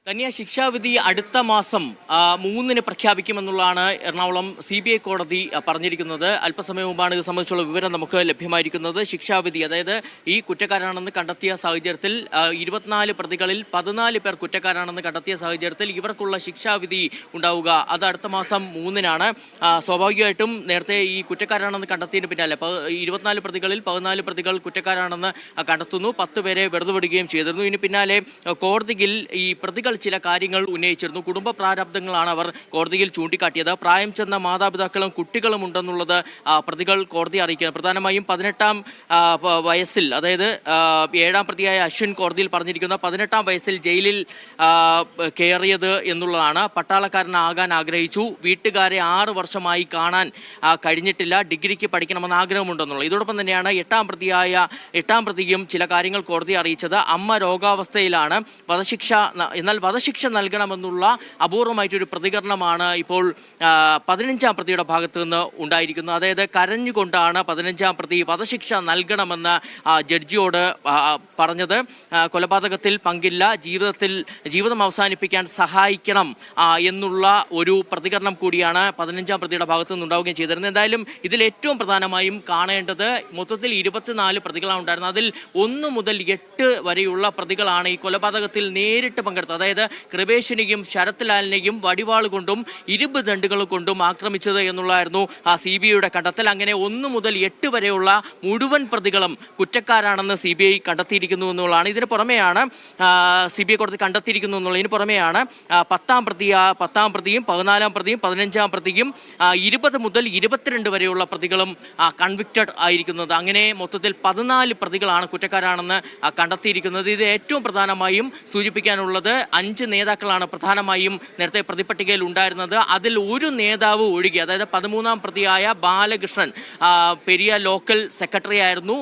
തനിയ ശിക്ഷാവിധി അടുത്ത മാസം 3-ന് പ്രഖ്യാപിക്കുമെന്നുള്ളതാണ് എറണാകുളം CBI കോടതി പറഞ്ഞിരിക്കുന്നത്. അല്പസമയം മുമ്പാണ് ഇത് സംബന്ധിച്ചുള്ള വിവരം നമുക്ക് ലഭ്യമായിരിക്കുന്നത്. ശിക്ഷാവിധി, അതായത് ഈ കുറ്റക്കാരാണെന്ന് കണ്ടെത്തിയ സാഹചര്യത്തിൽ 24 പ്രതികളിൽ 14 പേർ കുറ്റക്കാരാണെന്ന് കണ്ടെത്തിയ സാഹചര്യത്തിൽ ഇവർക്കുള്ള ശിക്ഷാവിധി ഉണ്ടാവുക അത് അടുത്ത മാസം 3-നാണ്. സ്വാഭാവികമായിട്ടും നേരത്തെ ഈ കുറ്റക്കാരാണെന്ന് കണ്ടെത്തിയതിന് പിന്നാലെ 24 പ്രതികളിൽ 14 പ്രതികൾ കുറ്റക്കാരാണെന്ന് കണ്ടെത്തുന്നു. 10 പേരെ വെറുതെ വിടുകയും ചെയ്തിരുന്നു. ഇതിന് പിന്നാലെ കോടതിയിൽ ഈ പ്രതികൾ ചില കാര്യങ്ങൾ ഉന്നയിച്ചിരുന്നു. കുടുംബ പ്രാരാബ്ദങ്ങളാണ് അവർ കോടതിയിൽ ചൂണ്ടിക്കാട്ടിയത്. പ്രായം ചെന്ന മാതാപിതാക്കളും കുട്ടികളും ഉണ്ടെന്നുള്ളത് പ്രതികൾ കോടതിയെ അറിയിക്കുന്നത്. പ്രധാനമായും 18-ാം വയസ്സിൽ, അതായത് 7-ാം പ്രതിയായ അശ്വിൻ കോടതിയിൽ പറഞ്ഞിരിക്കുന്ന 18-ാം വയസ്സിൽ ജയിലിൽ കയറിയത് എന്നുള്ളതാണ്. പട്ടാളക്കാരനാകാൻ ആഗ്രഹിച്ചു, വീട്ടുകാരെ 6 വർഷമായി കാണാൻ കഴിഞ്ഞിട്ടില്ല, ഡിഗ്രിക്ക് പഠിക്കണമെന്ന് ആഗ്രഹമുണ്ടെന്നുള്ളത്. ഇതോടൊപ്പം തന്നെയാണ് 8-ാം പ്രതിയും ചില കാര്യങ്ങൾ കോടതിയെ അറിയിച്ചത്. അമ്മ രോഗാവസ്ഥയിലാണ്, എന്നാൽ വധശിക്ഷ നൽകണമെന്നുള്ള അപൂർവമായിട്ടൊരു പ്രതികരണമാണ് ഇപ്പോൾ 15-ാം പ്രതിയുടെ ഭാഗത്തു നിന്ന് ഉണ്ടായിരിക്കുന്നത്. അതായത് കരഞ്ഞുകൊണ്ടാണ് 15-ാം പ്രതി വധശിക്ഷ നൽകണമെന്ന് ജഡ്ജിയോട് പറഞ്ഞത്. കൊലപാതകത്തിൽ പങ്കില്ല, ജീവിതം അവസാനിപ്പിക്കാൻ സഹായിക്കണം എന്നുള്ള ഒരു പ്രതികരണം കൂടിയാണ് 15-ാം പ്രതിയുടെ ഭാഗത്തു നിന്നുണ്ടാവുകയും ചെയ്തിരുന്നത്. എന്തായാലും ഇതിൽ ഏറ്റവും പ്രധാനമായും കാണേണ്ടത് മൊത്തത്തിൽ 24 പ്രതികളാണ് ഉണ്ടായിരുന്നത്. അതിൽ 1 മുതൽ 8 വരെയുള്ള പ്രതികളാണ് ഈ കൊലപാതകത്തിൽ നേരിട്ട് പങ്കെടുത്തത്. അതായത് കൃപേഷിനെയും ശരത് ലാലിനെയും വടിവാൾ കൊണ്ടും ഇരുമ്പ് ദണ്ടുകൾ കൊണ്ടും ആക്രമിച്ചത് എന്നുള്ളതായിരുന്നു CBIയുടെ കണ്ടെത്തൽ. അങ്ങനെ 1 മുതൽ 8 വരെയുള്ള മുഴുവൻ പ്രതികളും കുറ്റക്കാരാണെന്ന് CBI കണ്ടെത്തിയിരിക്കുന്നു എന്നുള്ളതാണ്. ഇതിന് പുറമെയാണ് CBI കോടതി കണ്ടെത്തിയിരിക്കുന്നു എന്നുള്ളതിന് പുറമെയാണ് 10-ാം പ്രതിയും 14-ാം പ്രതിയും 15-ാം പ്രതിയും 20 മുതൽ 22 വരെയുള്ള പ്രതികളും കൺവിക്റ്റഡ് ആയിരിക്കുന്നത്. അങ്ങനെ മൊത്തത്തിൽ 14 പ്രതികളാണ് കുറ്റക്കാരാണെന്ന് കണ്ടെത്തിയിരിക്കുന്നത്. ഇത് ഏറ്റവും പ്രധാനമായും സൂചിപ്പിക്കാനുള്ളത് 5 നേതാക്കളാണ് പ്രധാനമായും നേരത്തെ പ്രതിപട്ടികയിൽ ഉണ്ടായിരുന്നത്. അതിൽ ഒരു നേതാവ് ഒഴികെ, അതായത് 13-ാം പ്രതിയായ ബാലകൃഷ്ണൻ പെരിയ ലോക്കൽ സെക്രട്ടറി ആയിരുന്നു.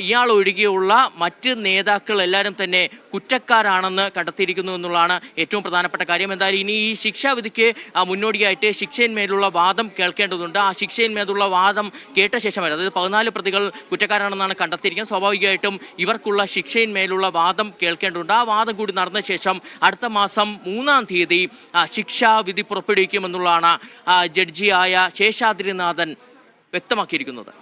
ഇയാൾ ഒഴികെയുള്ള മറ്റ് നേതാക്കൾ എല്ലാവരും തന്നെ കുറ്റക്കാരാണെന്ന് കണ്ടെത്തിയിരിക്കുന്നു എന്നുള്ളതാണ് ഏറ്റവും പ്രധാനപ്പെട്ട കാര്യം. എന്തായാലും ഇനി ഈ ശിക്ഷാവിധിക്ക് മുന്നോടിയായിട്ട് ശിക്ഷയിന്മേലുള്ള വാദം കേൾക്കേണ്ടതുണ്ട്. ആ ശിക്ഷയിന്മേലുള്ള വാദം കേട്ട ശേഷമായിരുന്നു, അതായത് 14 പ്രതികൾ കുറ്റക്കാരാണെന്നാണ് കണ്ടെത്തിയിരിക്കുന്നത്. സ്വാഭാവികമായിട്ടും ഇവർക്കുള്ള ശിക്ഷയിന്മേലുള്ള വാദം കേൾക്കേണ്ടതുണ്ട്. ആ വാദം കൂടി നടന്ന ശേഷം അടുത്ത മാസം 3-ാം തീയതി ശിക്ഷാവിധി പുറപ്പെടുവിക്കുമെന്നുള്ളതാണ് ജഡ്ജിയായ ശേഷാദ്രിനാഥൻ വ്യക്തമാക്കിയിരിക്കുന്നത്.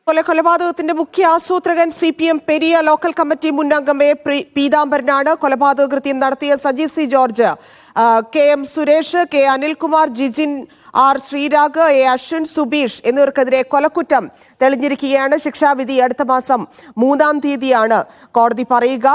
കൊലപാതകത്തിന്റെ മുഖ്യ ആസൂത്രകൻ CPM പെരിയ ലോക്കൽ കമ്മിറ്റി മുൻ അംഗം പീതാംബരനാണ്. കൊലപാതക കൃത്യം നടത്തിയ Saji C George, KM Suresh, K Anilkumar, Jijin R Sreerag, A Ashwin, Subeesh എന്നിവർക്കെതിരെ കൊലക്കുറ്റം തെളിഞ്ഞിരിക്കുകയാണ്. ശിക്ഷാവിധി അടുത്ത മാസം 3-ാം തീയതിയാണ് കോടതി പറയുക.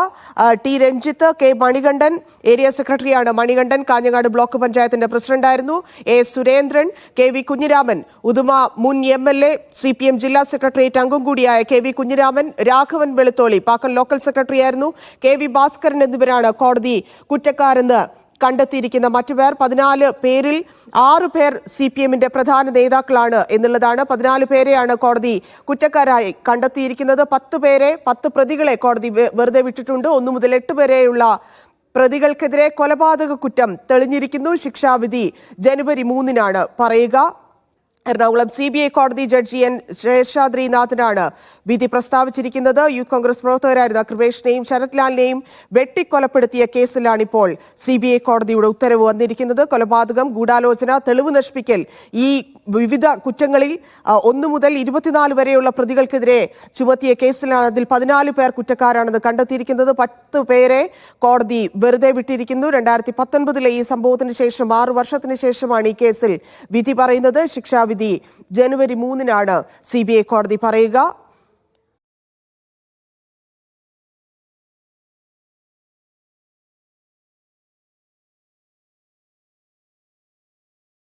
T Ranjith, K Manikandan, area സെക്രട്ടറിയാണ് മണികണ്ഠൻ, കാഞ്ഞങ്ങാട് ബ്ലോക്ക് പഞ്ചായത്തിന്റെ പ്രസിഡന്റായിരുന്നു. A സുരേന്ദ്രൻ, KV കുഞ്ഞിരാമൻ, ഉദുമ മുൻ MLA, CPM ജില്ലാ സെക്രട്ടേറിയറ്റ് അംഗം കൂടിയായ KV കുഞ്ഞിരാമൻ, രാഘവൻ വെളുത്തോളി പാക്കൽ ലോക്കൽ സെക്രട്ടറിയായിരുന്നു, KV ഭാസ്കരൻ എന്നിവരാണ് കോടതി കുറ്റക്കാരെന്ന് കണ്ടെത്തിയിരിക്കുന്ന മറ്റുപേർ. 14 പേരിൽ 6 പേർ CPMന്റെ പ്രധാന നേതാക്കളാണ് എന്നുള്ളതാണ്. 14 പേരെയാണ് കോടതി കുറ്റക്കാരായി കണ്ടെത്തിയിരിക്കുന്നത്. 10 പ്രതികളെ കോടതി വെറുതെ വിട്ടിട്ടുണ്ട്. 1 മുതൽ 8 വരെയുള്ള പ്രതികൾക്കെതിരെ കൊലപാതക കുറ്റം തെളിഞ്ഞിരിക്കുന്നു. ശിക്ഷാവിധി ജനുവരി 3-നാണ് പറയുക. എറണാകുളം CBI കോടതി ജഡ്ജി N ശേഷാദ്രിനാഥനാണ് വിധി പ്രസ്താവിച്ചിരിക്കുന്നത്. യൂത്ത് കോൺഗ്രസ് പ്രവർത്തകരായിരുന്ന കൃപേഷിനെയും ശരത് ലാലിനെയും വെട്ടിക്കൊലപ്പെടുത്തിയ കേസിലാണിപ്പോൾ CBI കോടതിയുടെ ഉത്തരവ് വന്നിരിക്കുന്നത്. കൊലപാതകം, ഗൂഢാലോചന, തെളിവ് നശിപ്പിക്കൽ, ഈ വിവിധ കുറ്റങ്ങളിൽ 1 മുതൽ 24 വരെയുള്ള പ്രതികൾക്കെതിരെ ചുമത്തിയ കേസിലാണ്. അതിൽ 14 പേർ കുറ്റക്കാരാണെന്ന് കണ്ടെത്തിയിരിക്കുന്നത്. 10 പേരെ കോടതി വെറുതെ വിട്ടിരിക്കുന്നു. 2019 ഈ സംഭവത്തിന് ശേഷം 6 വർഷത്തിന് ശേഷമാണ് ഈ കേസിൽ വിധി പറയുന്നത്. ശിക്ഷാവിധി ജനുവരി 3-നാണ് CBI കോടതി പറയുക.